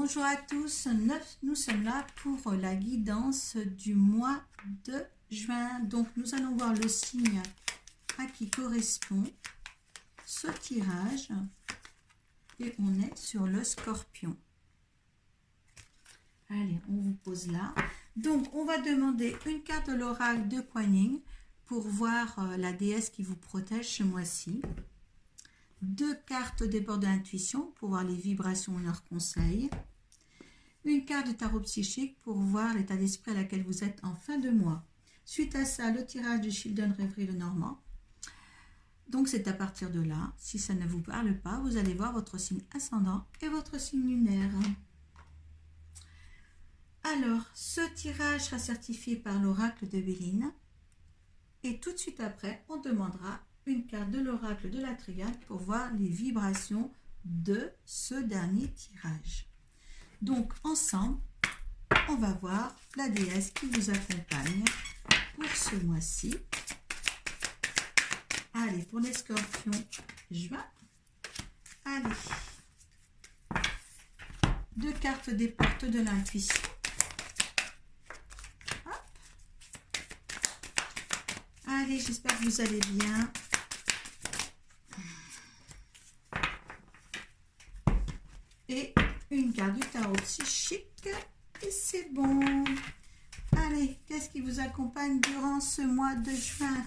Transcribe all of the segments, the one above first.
Bonjour à tous, nous sommes là pour la guidance du mois de juin. Donc nous allons voir le signe à qui correspond ce tirage et on est sur le Scorpion. Allez, on vous pose là. Donc on va demander une carte de l'oracle de Kuan Yin pour voir la déesse qui vous protège ce mois-ci. 2 cartes des bords de l'intuition pour voir les vibrations et leurs conseils. Une carte de tarot psychique pour voir l'état d'esprit à laquelle vous êtes en fin de mois. Suite à ça, le tirage de Children Rêverie le Normand. Donc c'est à partir de là, si ça ne vous parle pas, vous allez voir votre signe ascendant et votre signe lunaire. Alors, ce tirage sera certifié par l'oracle de Béline. Et tout de suite après, on demandera une carte de l'oracle de la Triade pour voir les vibrations de ce dernier tirage. Donc, ensemble, on va voir la déesse qui vous accompagne pour ce mois-ci. Allez, pour les scorpions, juin. Allez. 2 cartes des portes de l'intuition. Allez, j'espère que vous allez bien. Et une carte du tarot psychique. Et c'est bon. Allez, qu'est-ce qui vous accompagne durant ce mois de juin?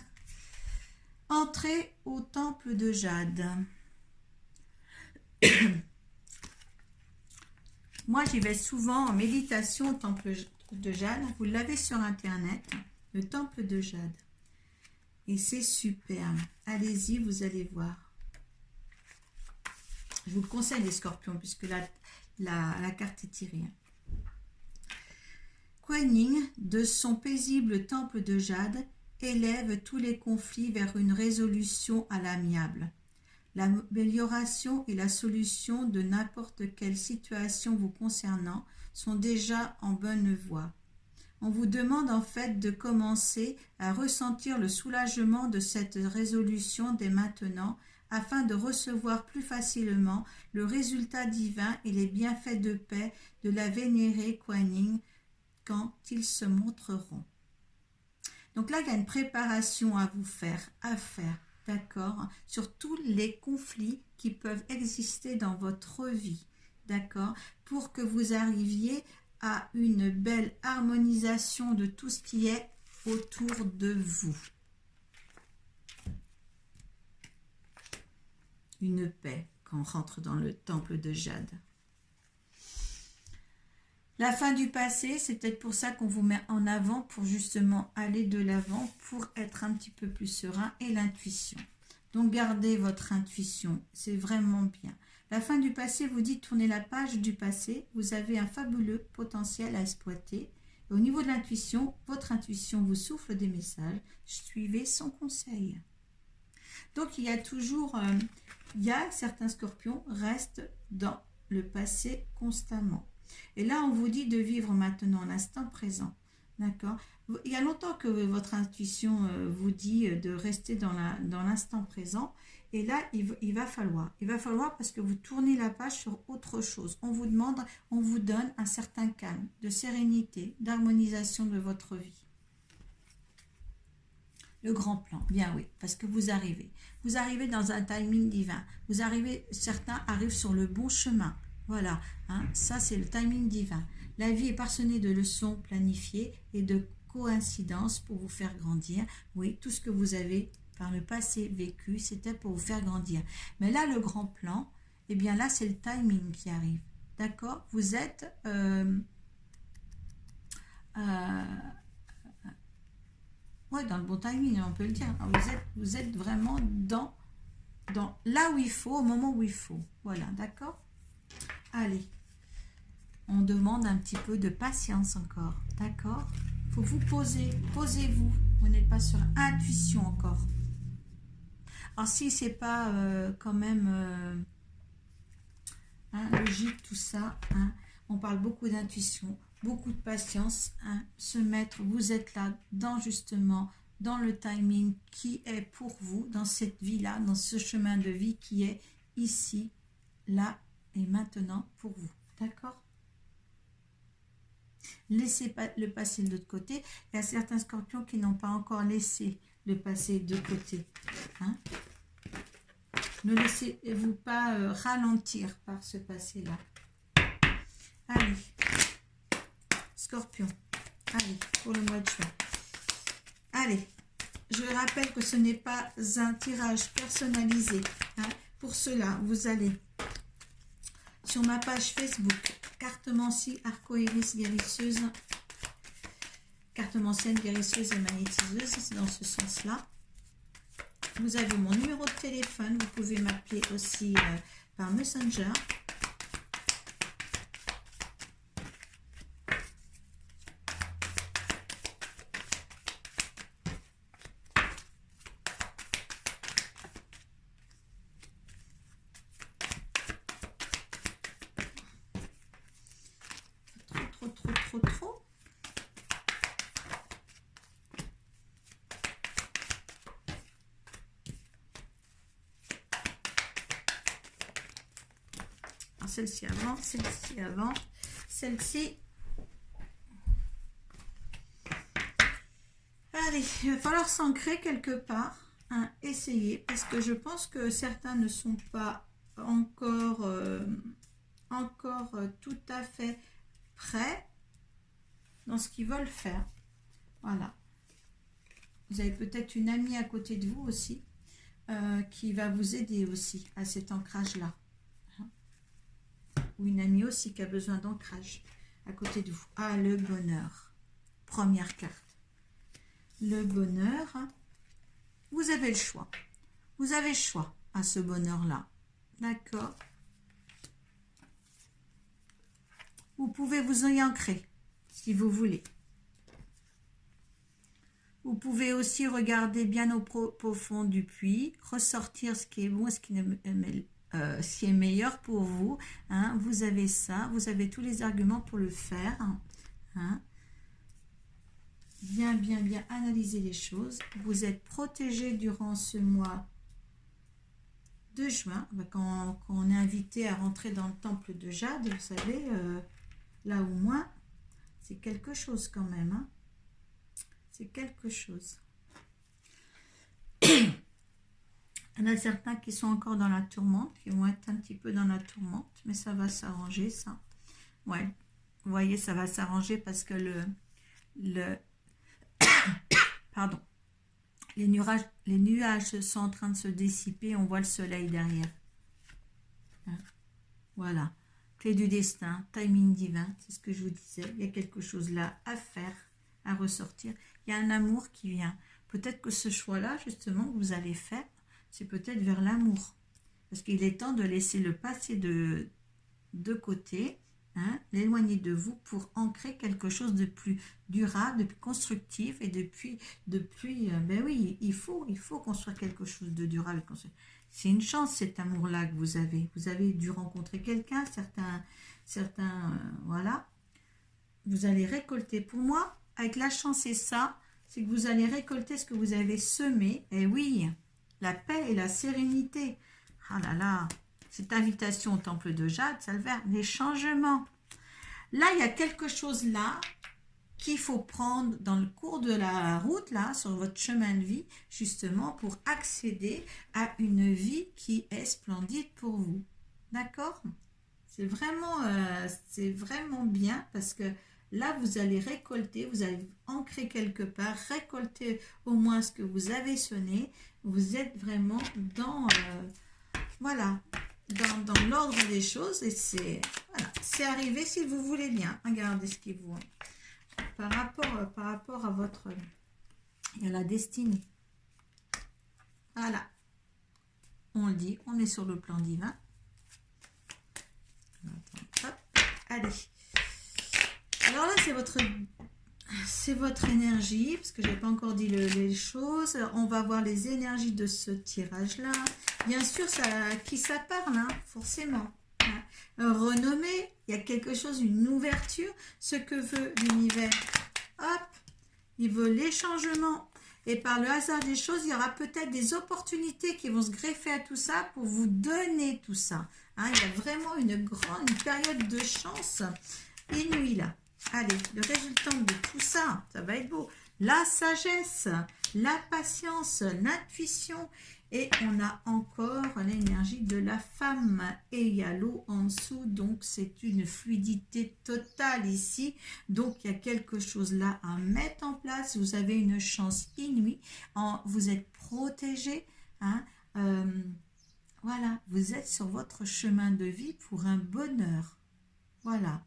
Entrez au temple de Jade. Moi, j'y vais souvent en méditation au temple de Jade. Vous l'avez sur Internet, le temple de Jade. Et c'est superbe. Allez-y, vous allez voir. Je vous le conseille, les scorpions, puisque la carte est tirée. Kuan Yin, de son paisible temple de Jade, élève tous les conflits vers une résolution à l'amiable. L'amélioration et la solution de n'importe quelle situation vous concernant sont déjà en bonne voie. On vous demande en fait de commencer à ressentir le soulagement de cette résolution dès maintenant afin de recevoir plus facilement le résultat divin et les bienfaits de paix de la vénérée Kuan Yin quand ils se montreront. Donc là, il y a une préparation à faire, d'accord, sur tous les conflits qui peuvent exister dans votre vie, d'accord, pour que vous arriviez à une belle harmonisation de tout ce qui est autour de vous. Une paix quand on rentre dans le temple de Jade. La fin du passé, c'est peut-être pour ça qu'on vous met en avant, pour justement aller de l'avant, pour être un petit peu plus serein, et l'intuition. Donc gardez votre intuition, c'est vraiment bien. La fin du passé vous dit tournez la page du passé, vous avez un fabuleux potentiel à exploiter. Et au niveau de l'intuition, votre intuition vous souffle des messages, suivez son conseil. Donc il y a toujours, certains scorpions restent dans le passé constamment. Et là on vous dit de vivre maintenant l'instant présent, d'accord? Il y a longtemps que votre intuition vous dit de rester dans l'instant présent. Et là, il va falloir parce que vous tournez la page sur autre chose. On vous donne un certain calme, de sérénité, d'harmonisation de votre vie. Le grand plan, bien oui, parce que vous arrivez dans un timing divin. Certains arrivent sur le bon chemin. Voilà, ça c'est le timing divin. La vie est parsemée de leçons planifiées et de coïncidences pour vous faire grandir. Oui, tout ce que vous avez par le passé vécu, c'était pour vous faire grandir. Mais là, le grand plan, eh bien là, c'est le timing qui arrive. D'accord? Vous êtes dans le bon timing, on peut le dire. Vous êtes vraiment dans là où il faut, au moment où il faut. Voilà, d'accord? Allez, on demande un petit peu de patience encore. D'accord? Il faut vous poser. Posez-vous. Vous n'êtes pas sur intuition encore. Alors si c'est pas quand même logique tout ça, on parle beaucoup d'intuition, beaucoup de patience, se mettre, vous êtes là justement dans le timing qui est pour vous, dans cette vie-là, dans ce chemin de vie qui est ici, là et maintenant pour vous. D'accord? Laissez pas le passé de l'autre côté. Il y a certains scorpions qui n'ont pas encore laissé le passé de côté. Hein? Ne laissez-vous pas ralentir par ce passé-là. Allez, Scorpion. Allez, pour le mois de juin. Allez, je rappelle que ce n'est pas un tirage personnalisé. Hein? Pour cela, vous allez sur ma page Facebook, Cartomancie Arco-Iris Guérisseuse. Cartomancienne guérisseuse et magnétiseuse, c'est dans ce sens-là. Vous avez mon numéro de téléphone, vous pouvez m'appeler aussi par Messenger. Trop. Celle-ci avant, celle-ci avant, celle-ci. Allez, il va falloir s'ancrer quelque part, hein, essayer, parce que je pense que certains ne sont pas encore tout à fait prêts dans ce qu'ils veulent faire. Voilà. Vous avez peut-être une amie à côté de vous aussi qui va vous aider aussi à cet ancrage-là. Ou une amie aussi qui a besoin d'ancrage à côté de vous. Ah, le bonheur. Première carte. Le bonheur. Vous avez le choix. Vous avez le choix à ce bonheur-là. D'accord. Vous pouvez vous y ancrer si vous voulez. Vous pouvez aussi regarder bien au profond du puits, ressortir ce qui est bon et ce qui est meilleur pour vous. Hein. Vous avez ça, vous avez tous les arguments pour le faire. Hein. Bien analyser les choses. Vous êtes protégé durant ce mois de juin, quand on est invité à rentrer dans le temple de Jade, vous savez, là au moins, c'est quelque chose quand même. Hein. C'est quelque chose. Il y en a certains qui sont encore dans la tourmente, qui vont être un petit peu dans la tourmente, mais ça va s'arranger, ça. Ouais, vous voyez, ça va s'arranger parce que pardon, les nuages sont en train de se dissiper, on voit le soleil derrière. Hein? Voilà, clé du destin, timing divin, c'est ce que je vous disais. Il y a quelque chose là à faire, à ressortir. Il y a un amour qui vient. Peut-être que ce choix-là, justement, que vous allez faire, c'est peut-être vers l'amour. Parce qu'il est temps de laisser le passé de côté, hein, l'éloigner de vous pour ancrer quelque chose de plus durable, de plus constructif et de plus ben oui, il faut construire quelque chose de durable. C'est une chance, cet amour-là que vous avez. Vous avez dû rencontrer quelqu'un, certains voilà. Vous allez récolter. Pour moi, avec la chance et ça, c'est que vous allez récolter ce que vous avez semé. Et oui, la paix et la sérénité. Ah là là, cette invitation au temple de Jade, ça le verra, les changements. Là, il y a quelque chose là qu'il faut prendre dans le cours de la route, là, sur votre chemin de vie, justement, pour accéder à une vie qui est splendide pour vous. D'accord ? C'est vraiment bien parce que là, vous allez récolter, vous allez ancrer quelque part, récolter au moins ce que vous avez semé. Vous êtes vraiment dans, dans l'ordre des choses et c'est arrivé si vous voulez bien. Regardez ce qui vous... Par rapport à votre... à la destinée. Voilà. On le dit, on est sur le plan divin. Hop, allez. Alors là, c'est votre énergie, parce que je n'ai pas encore dit les choses. On va voir les énergies de ce tirage-là. Bien sûr, qui ça parle, hein, forcément. Hein. Renommée, il y a quelque chose, une ouverture. Ce que veut l'univers, hop, il veut les changements. Et par le hasard des choses, il y aura peut-être des opportunités qui vont se greffer à tout ça pour vous donner tout ça. Hein, il y a vraiment une période de chance inouïe là. Allez, le résultat de tout ça, ça va être beau. La sagesse, la patience, l'intuition. Et on a encore l'énergie de la femme. Et il y a l'eau en dessous, donc c'est une fluidité totale ici. Donc il y a quelque chose là à mettre en place. Vous avez une chance inouïe. Vous êtes protégé. Hein, voilà, vous êtes sur votre chemin de vie pour un bonheur. Voilà,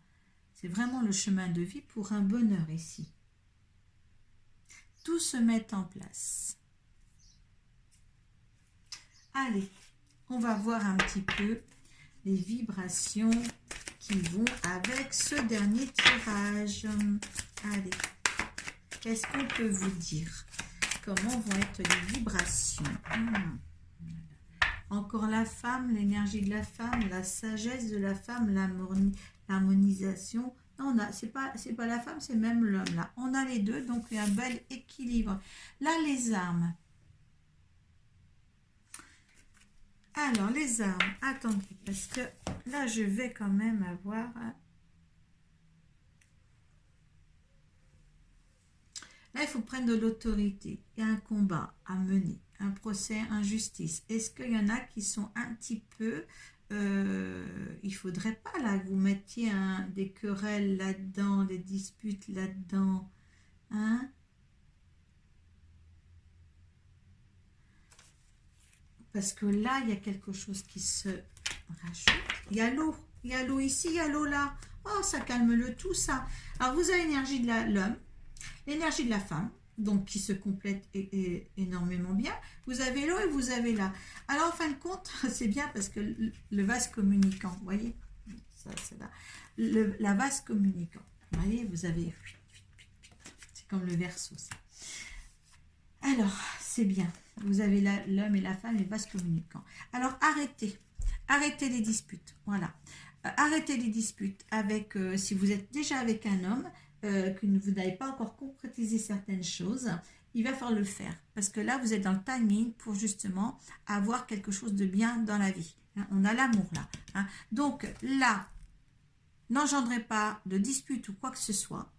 c'est vraiment le chemin de vie pour un bonheur ici. Tout se met en place. Allez, on va voir un petit peu les vibrations qui vont avec ce dernier tirage. Allez, qu'est-ce qu'on peut vous dire? Comment vont être les vibrations? Encore la femme, l'énergie de la femme, la sagesse de la femme, l'harmonisation. Non, c'est pas la femme, c'est même l'homme là. On a les deux, donc il y a un bel équilibre. Là, les armes. Alors, les armes, attendez, parce que là, je vais quand même avoir... Là, il faut prendre de l'autorité. Il y a un combat à mener, un procès, injustice. Est-ce qu'il y en a qui sont un petit peu... il ne faudrait pas là que vous mettiez des querelles là-dedans, des disputes là-dedans. Hein? Parce que là, il y a quelque chose qui se rajoute. Il y a l'eau ici, il y a l'eau là. Oh, ça calme le tout, ça. Alors, vous avez l'énergie de l'homme, l'énergie de la femme, donc qui se complète énormément bien. Vous avez l'eau et vous avez là. Alors, en fin de compte, c'est bien parce que le vase communicant, vous voyez, ça, c'est là. La vase communicant, vous voyez, vous avez... C'est comme le verso, ça. Alors, c'est bien. Vous avez l'homme et la femme, les vases communicants. Alors, arrêtez les disputes. Voilà. Arrêtez les disputes avec, si vous êtes déjà avec un homme, que vous n'avez pas encore concrétisé certaines choses, il va falloir le faire. Parce que là, vous êtes dans le timing pour justement avoir quelque chose de bien dans la vie. Hein, on a l'amour là. Hein. Donc là, n'engendrez pas de dispute ou quoi que ce soit.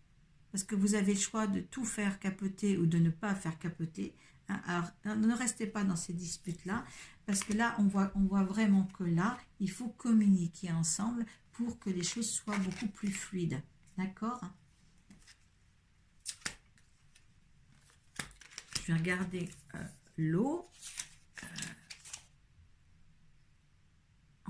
Parce que vous avez le choix de tout faire capoter ou de ne pas faire capoter. Alors, ne restez pas dans ces disputes-là, parce que là, on voit vraiment que là, il faut communiquer ensemble pour que les choses soient beaucoup plus fluides. D'accord? Je vais regarder l'eau.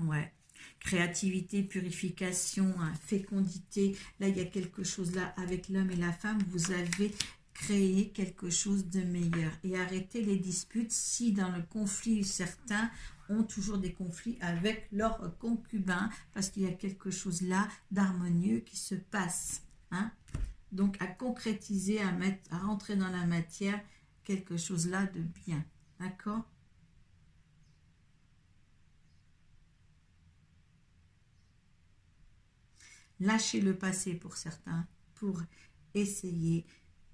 Ouais. Créativité, purification, hein, fécondité. Là, il y a quelque chose là avec l'homme et la femme. Vous avez créé quelque chose de meilleur. Et arrêtez les disputes si dans le conflit, certains ont toujours des conflits avec leurs concubins parce qu'il y a quelque chose là d'harmonieux qui se passe. Hein? Donc, à concrétiser, à rentrer dans la matière, quelque chose là de bien. D'accord? Lâchez le passé pour certains, pour essayer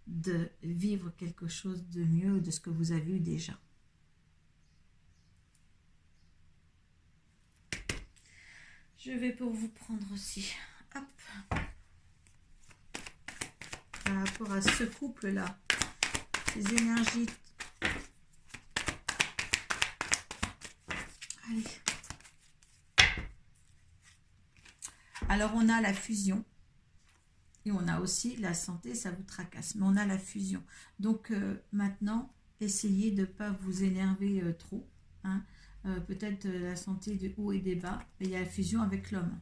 de vivre quelque chose de mieux de ce que vous avez eu déjà. Je vais pour vous prendre aussi. Hop. Par rapport à ce couple-là, ces énergies. Allez. Alors, on a la fusion. Et on a aussi la santé, ça vous tracasse. Mais on a la fusion. Donc, maintenant, essayez de ne pas vous énerver trop. Hein. Peut-être la santé de haut et des bas. Mais il y a la fusion avec l'homme.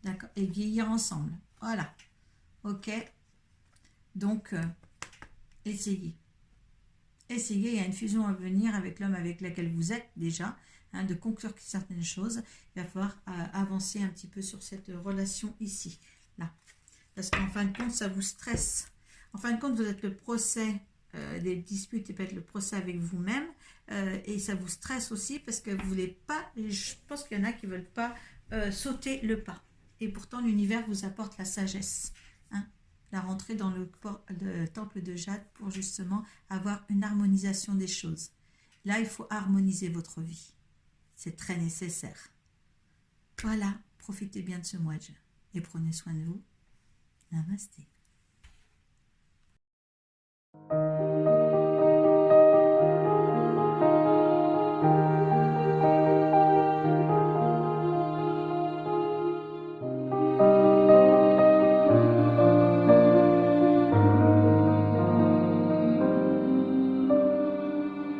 D'accord? Et vieillir ensemble. Voilà. OK? Donc, essayez. Essayez. Il y a une fusion à venir avec l'homme avec lequel vous êtes déjà. Hein, de conclure certaines choses. Il va falloir avancer un petit peu sur cette relation ici. Là. Parce qu'en fin de compte, ça vous stresse. En fin de compte, vous êtes le procès des disputes et peut-être le procès avec vous-même. Et ça vous stresse aussi parce que vous voulez pas, je pense qu'il y en a qui ne veulent pas sauter le pas. Et pourtant, l'univers vous apporte la sagesse. Hein, la rentrée dans le temple de Jade pour justement avoir une harmonisation des choses. Là, il faut harmoniser votre vie. C'est très nécessaire. Voilà, profitez bien de ce mois de juin et prenez soin de vous. Namasté.